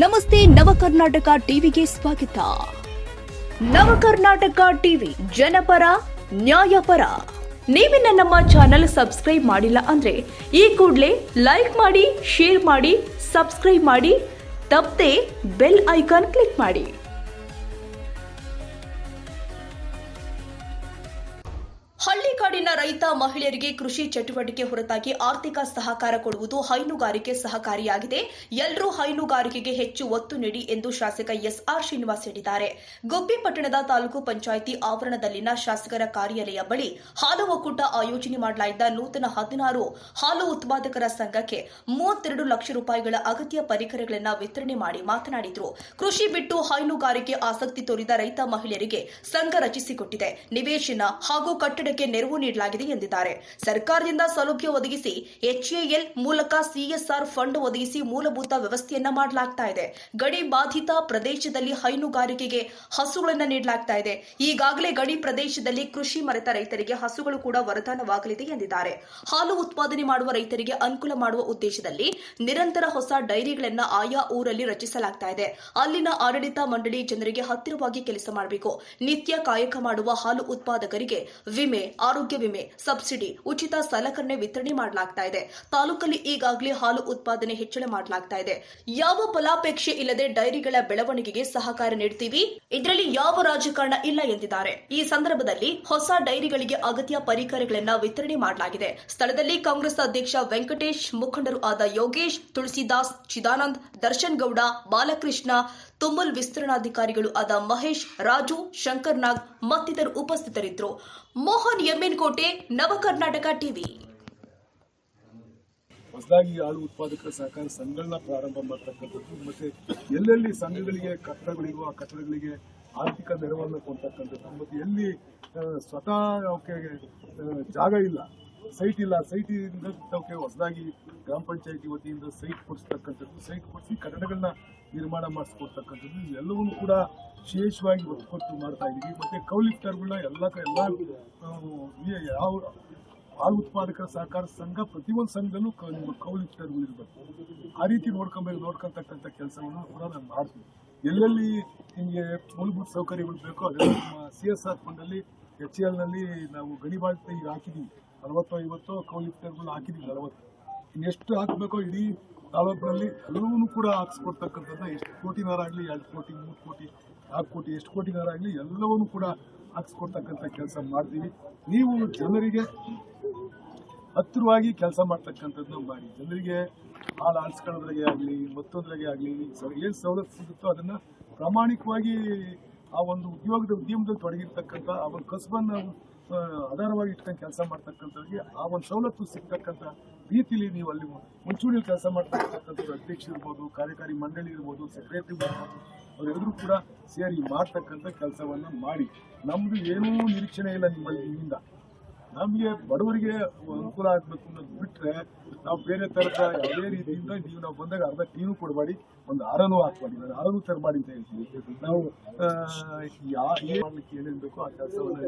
ನಮಸ್ತೆ ನವಕರ್ನಾಟಕ ಟಿವಿಗೆ ಸ್ವಾಗತ. ನವಕರ್ನಾಟಕ ಟಿವಿ ಜನಪರ ನ್ಯಾಯಪರ. ನೀವಿನ್ನ ನಮ್ಮ ಚಾನೆಲ್ ಸಬ್ಸ್ಕ್ರೈಬ್ ಮಾಡಿಲ್ಲ ಅಂದ್ರೆ ಈ ಕೂಡಲೇ ಲೈಕ್ ಮಾಡಿ, ಶೇರ್ ಮಾಡಿ, ಸಬ್ಸ್ಕ್ರೈಬ್ ಮಾಡಿ, ತಪ್ಪದೆ ಬೆಲ್ ಐಕಾನ್ ಕ್ಲಿಕ್ ಮಾಡಿ. ಹಳ್ಳಿಗಾಡಿನ ರೈತ ಮಹಿಳೆಯರಿಗೆ ಕೃಷಿ ಚಟುವಟಿಕೆ ಹೊರತಾಗಿ ಆರ್ಥಿಕ ಸಹಕಾರ ಕೊಡುವುದು ಹೈನುಗಾರಿಕೆ ಸಹಕಾರಿಯಾಗಿದೆ. ಎಲ್ಲರೂ ಹೈನುಗಾರಿಕೆಗೆ ಹೆಚ್ಚು ಒತ್ತು ನೀಡಿ ಎಂದು ಶಾಸಕ ಎಸ್ಆರ್ ಶ್ರೀನಿವಾಸ್ ಹೇಳಿದ್ದಾರೆ. ಗುಬ್ಬಿ ಪಟ್ಟಣದ ತಾಲೂಕು ಪಂಚಾಯಿತಿ ಆವರಣದಲ್ಲಿನ ಶಾಸಕರ ಕಾರ್ಯಾಲಯ ಬಳಿ ಹಾಲು ಒಕ್ಕೂಟ ಆಯೋಜನೆ ಮಾಡಲಾಗಿದ್ದ ನೂತನ 16 ಹಾಲು ಉತ್ಪಾದಕರ ಸಂಘಕ್ಕೆ 32 ಲಕ್ಷ ರೂಪಾಯಿಗಳ ಅಗತ್ಯ ಪರಿಕರಗಳನ್ನು ವಿತರಣೆ ಮಾಡಿ ಮಾತನಾಡಿದರು. ಕೃಷಿ ಬಿಟ್ಟು ಹೈನುಗಾರಿಕೆ ಆಸಕ್ತಿ ತೋರಿದ ರೈತ ಮಹಿಳೆಯರಿಗೆ ಸಂಘ ರಚಿಸಿಕೊಟ್ಟಿದೆ. ನಿವೇಶನ ಹಾಗೂ ಕಟ್ಟಡ ನೆರವು ನೀಡಲಾಗಿದೆ ಎಂದಿದ್ದಾರೆ. ಸರ್ಕಾರದಿಂದ ಸೌಲಭ್ಯ ಒದಗಿಸಿ ಎಚ್ಎಎಲ್ ಮೂಲಕ ಸಿಎಸ್ಆರ್ ಫಂಡ್ ಒದಗಿಸಿ ಮೂಲಭೂತ ವ್ಯವಸ್ಥೆಯನ್ನ ಮಾಡಲಾಗ್ತಾ ಇದೆ. ಗಡಿ ಬಾಧಿತ ಪ್ರದೇಶದಲ್ಲಿ ಹೈನುಗಾರಿಕೆಗೆ ಹಸುಗಳನ್ನು ನೀಡಲಾಗ್ತಾ ಇದೆ. ಈಗಾಗಲೇ ಗಡಿ ಪ್ರದೇಶದಲ್ಲಿ ಕೃಷಿ ಮರೆತ ರೈತರಿಗೆ ಹಸುಗಳು ಕೂಡ ವರದಾನವಾಗಲಿದೆ ಎಂದಿದ್ದಾರೆ. ಹಾಲು ಉತ್ಪಾದನೆ ಮಾಡುವ ರೈತರಿಗೆ ಅನುಕೂಲ ಮಾಡುವ ಉದ್ದೇಶದಲ್ಲಿ ನಿರಂತರ ಹೊಸ ಡೈರಿಗಳನ್ನು ಆಯಾ ಊರಲ್ಲಿ ರಚಿಸಲಾಗ್ತಾ ಇದೆ. ಅಲ್ಲಿನ ಆಡಳಿತ ಮಂಡಳಿ ಜನರಿಗೆ ಹತ್ತಿರವಾಗಿ ಕೆಲಸ ಮಾಡಬೇಕು. ನಿತ್ಯ ಕಾಯಕ ಮಾಡುವ ಹಾಲು ಉತ್ಪಾದಕರಿಗೆ ವಿಮೆ, ಆರೋಗ್ಯ ವಿಮೆ, ಸಬ್ಸಿಡಿ, ಉಚಿತ ಸಲಕರಣೆ ವಿತರಣೆ ಮಾಡಲಾಗ್ತಾ ಇದೆ. ತಾಲೂಕಲ್ಲಿ ಈಗಾಗಲೇ ಹಾಲು ಉತ್ಪಾದನೆ ಹೆಚ್ಚಳ ಮಾಡಲಾಗ್ತಾ ಇದೆ. ಯಾವ ಫಲಾಪೇಕ್ಷೆ ಇಲ್ಲದೆ ಡೈರಿಗಳ ಬೆಳವಣಿಗೆಗೆ ಸಹಕಾರ ನೀಡುತ್ತೀವಿ. ಇದರಲ್ಲಿ ಯಾವ ರಾಜಕಾರಣ ಇಲ್ಲ ಎಂದಿದ್ದಾರೆ. ಈ ಸಂದರ್ಭದಲ್ಲಿ ಹೊಸ ಡೈರಿಗಳಿಗೆ ಅಗತ್ಯ ಪರಿಕರಗಳನ್ನು ವಿತರಣೆ ಮಾಡಲಾಗಿದೆ. ಸ್ಥಳದಲ್ಲಿ ಕಾಂಗ್ರೆಸ್ ಅಧ್ಯಕ್ಷ ವೆಂಕಟೇಶ್, ಮುಖಂಡರು ಆದ ಯೋಗೇಶ್, ತುಳಸಿದಾಸ್, ಚಿದಾನಂದ್, ದರ್ಶನ್ ಗೌಡ, ಬಾಲಕೃಷ್ಣ, ತುಮುಲ್ ವಿಸ್ತರಣಾಧಿಕಾರಿಗಳು ಆದ ಮಹೇಶ್, ರಾಜು, ಶಂಕರ್ ನಾಗ್ ಮತ್ತಿತರರು ಉಪಸ್ಥಿತರಿದ್ದರು. ಮೋಹನ್ ಎಮ್ಎನ್ ಕೋಟೆ, ನವಕರ್ನಾಟಕ ಟಿವಿ. ಹೊಸದಾಗಿ ಹಾಲು ಉತ್ಪಾದಕರ ಸಹಕಾರ ಸಂಘಗಳನ್ನ ಪ್ರಾರಂಭ ಮಾಡತಕ್ಕಂಥದ್ದು ಮತ್ತೆ ಎಲ್ಲೆಲ್ಲಿ ಸಂಘಗಳಿಗೆ ಕಟ್ಟಡಗಳಿರುವ ಆ ಕಟ್ಟಡಗಳಿಗೆ ಆರ್ಥಿಕ ನೆರವನ್ನು ಕೊಡ್ತಕ್ಕಂಥದ್ದು ಮತ್ತೆ ಎಲ್ಲಿ ಸ್ವತಃ ಅವಕ್ಕೆ ಜಾಗ ಇಲ್ಲ, ಸೈಟ್ ಇಲ್ಲ, ಸೈಟ್ ಅವಕ್ಕೆ ಹೊಸದಾಗಿ ಗ್ರಾಮ ಪಂಚಾಯತಿ ವತಿಯಿಂದ ಸೈಟ್ ಕೊಡಿಸ್ತಕ್ಕಂಥದ್ದು, ಸೈಟ್ ಕೊಡಿಸಿ ಕಟ್ಟಡಗಳನ್ನ ನಿರ್ಮಾಣ ಮಾಡಿಸ್ಕೊಡ್ತಕ್ಕಂಥದ್ದು ಎಲ್ಲವನ್ನೂ ಕೂಡ ವಿಶೇಷವಾಗಿ ಒತ್ತು ಕೊಟ್ಟು ಮಾಡ್ತಾ ಇದ್ದೀವಿ. ಮತ್ತೆ ಕೌಲಿಫ್ಟರ್ಗಳನ್ನ ಎಲ್ಲ ಯಾವ ಹಾಲು ಉತ್ಪಾದಕರ ಸಹಕಾರ ಸಂಘ ಪ್ರತಿಯೊಂದು ಸಂಘದಲ್ಲೂ ಕೌಲಿಫ್ಟರ್ಗಳು ಇರಬೇಕು. ಆ ರೀತಿ ನೋಡ್ಕೊಳ್ತಕ್ಕಂಥ ಕೆಲಸವನ್ನು ಕೂಡ ನಾನು ಮಾಡ್ತೀನಿ. ಎಲ್ಲೆಲ್ಲಿ ನಿಮಗೆ ಮೂಲಭೂತ ಸೌಕರ್ಯಗಳು ಬೇಕೋ ಅದೆಲ್ಲ ನಮ್ಮ CSR ಫಂಡಲ್ಲಿ HL ನಾವು ಗಡಿ ಬಾಧಿತ ಈಗ ಹಾಕಿದ್ದೀವಿ. 40-50 ಕೌಲಿಫ್ಟರ್ಗಳು ಹಾಕಿದ್ದೀವಿ. 40 ಇನ್ನೆಷ್ಟು ಹಾಕಬೇಕೋ ಇಡೀ ತಾಲೂಕಿನಲ್ಲಿ ಎಲ್ಲವನ್ನೂ ಕೂಡ ಹಾಕಿಸ್ಕೊಡ್ತಕ್ಕಂಥದ್ದು. ಎಷ್ಟು ಕೋಟಿನಾರಾಗಲಿ, 2 ಕೋಟಿ, 3 ಕೋಟಿ, 4 ಕೋಟಿ, ಎಷ್ಟು ಕೋಟಿನಾರಾಗಲಿ ಎಲ್ಲವನ್ನೂ ಕೂಡ ಹಾಕಿಸ್ಕೊಡ್ತಕ್ಕಂಥ ಕೆಲಸ ಮಾಡ್ತೀವಿ. ನೀವು ಜನರಿಗೆ ಹತ್ತಿರವಾಗಿ ಕೆಲಸ ಮಾಡ್ತಕ್ಕಂಥದ್ದನ್ನ ಮಾಡಿ. ಜನರಿಗೆ ಹಾಲು ಆರಿಸ್ಕೊಳ್ಳೋದ್ರಾಗೆ ಆಗಲಿ, ಮತ್ತೊಂದ್ರಾಗೆ ಆಗಲಿ ಏನು ಸವಲತ್ತು ಸಿಗುತ್ತೋ ಅದನ್ನು ಪ್ರಾಮಾಣಿಕವಾಗಿ ಆ ಒಂದು ಉದ್ಯಮದಲ್ಲಿ ತೊಡಗಿರ್ತಕ್ಕಂಥ ಆ ಒಂದು ಕಸಬನ್ನು ಆಧಾರವಾಗಿ ಇಟ್ಕೊಂಡು ಕೆಲಸ ಮಾಡ್ತಕ್ಕಂಥವ್ರಿಗೆ ಆ ಒಂದು ಸವಲತ್ತು ಸಿಗ್ತಕ್ಕಂಥ ರೀತಿಯಲ್ಲಿ ನೀವು ಅಲ್ಲಿ ಮುಂಚೂಣಿಯಲ್ಲಿ ಕೆಲಸ ಮಾಡ್ತಕ್ಕಂಥದ್ದು ಅಧ್ಯಕ್ಷರು ಇರ್ಬೋದು, ಕಾರ್ಯಕಾರಿ ಮಂಡಳಿ ಇರ್ಬೋದು, ಸೆಕ್ರೆಟರಿ ಇರ್ಬೋದು, ಅವರೆಲ್ಲರೂ ಕೂಡ ಸೇರಿ ಮಾಡ್ತಕ್ಕಂಥ ಕೆಲಸವನ್ನು ಮಾಡಿ. ನಮ್ಮದು ಏನೂ ನಿರೀಕ್ಷಣೆ ಇಲ್ಲ ನಿಮ್ಮಿಂದ. ನಮಗೆ ಬಡವರಿಗೆ ಅನುಕೂಲ ಆಗಬೇಕು ಅನ್ನೋದು ಬಿಟ್ಟರೆ ನಾವು ಬೇರೆ ಥರದ ಯಾವುದೇ ರೀತಿಯಿಂದ ನಾವು ಬಂದಾಗ ಅರ್ಧ ಟೀನು ಕೊಡಬೇಡಿ, ಒಂದು ಹಾರನೂ ಹಾಕಬೇಡಿ, ನಾನು ಹಾರನೂ ತರಬೇಡಿ ಅಂತ ಹೇಳ್ತೀವಿ. ನಾವು ಏನು ಮಾಡಲಿಕ್ಕೆ ಏನೇನು ಬೇಕೋ ಆ ಕೆಲಸವನ್ನು